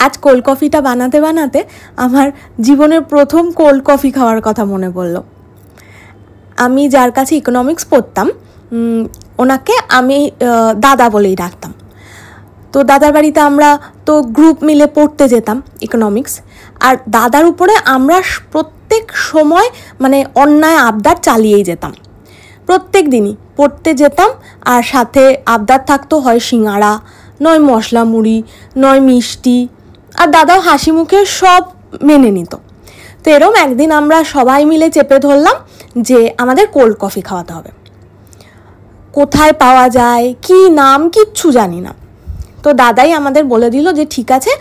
আজ কোল্ড কফিটা বানাতে বানাতে আমার জীবনের প্রথম কোল্ড কফি খাওয়ার কথা মনে পড়লো। আমি যার কাছে ইকোনমিক্স পড়তাম ওনাকে আমি দাদা বলেই ডাকতাম। তো দাদার বাড়িতে আমরা তো গ্রুপ মিলে পড়তে যেতাম ইকোনমিক্স, আর দাদার উপরে আমরা প্রত্যেক সময় মানে অন্যায় আবদার চালিয়েই যেতাম। প্রত্যেক দিনই পড়তে যেতাম, আর সাথে আবদার থাকতো হয় সিঙাড়া, নয় মশলা মুড়ি, নয় মিষ্টি, আর দাদাও হাসি মুখে সব মেনে নিত। তো এরম একদিন আমরা সবাই মিলে চেপে ধরলাম যে আমাদের কোল্ড কফি খাওয়াতে হবে। কোথায় পাওয়া যায়, কি নাম, কিচ্ছু জানি না। তো দাদাই আমাদের বলে দিল যে ঠিক আছে,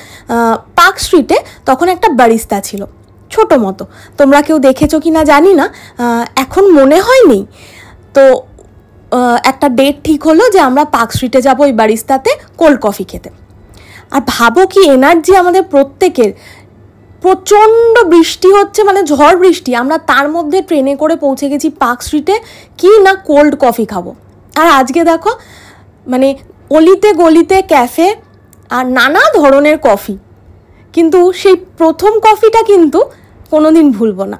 পার্ক স্ট্রিটে তখন একটা বারিস্তা ছিল ছোটো মতো, তোমরা কেউ দেখেছো কি না জানি না, এখন মনে হয় নেই। তো একটা ডেট ঠিক হলো যে আমরা পার্ক স্ট্রিটে যাবো ওই বারিস্তাতে কোল্ড কফি খেতে। আর ভাবো কি এনার্জি আমাদের প্রত্যেকের। প্রচণ্ড বৃষ্টি হচ্ছে, মানে ঝড় বৃষ্টি, আমরা তার মধ্যে ট্রেনে করে পৌঁছে গেছি পার্ক স্ট্রিটে, কি না কোল্ড কফি খাবো। আর আজকে দেখো মানে অলিতে গলিতে ক্যাফে আর নানা ধরনের কফি, কিন্তু সেই প্রথম কফিটা কিন্তু কোনোদিন ভুলবো না।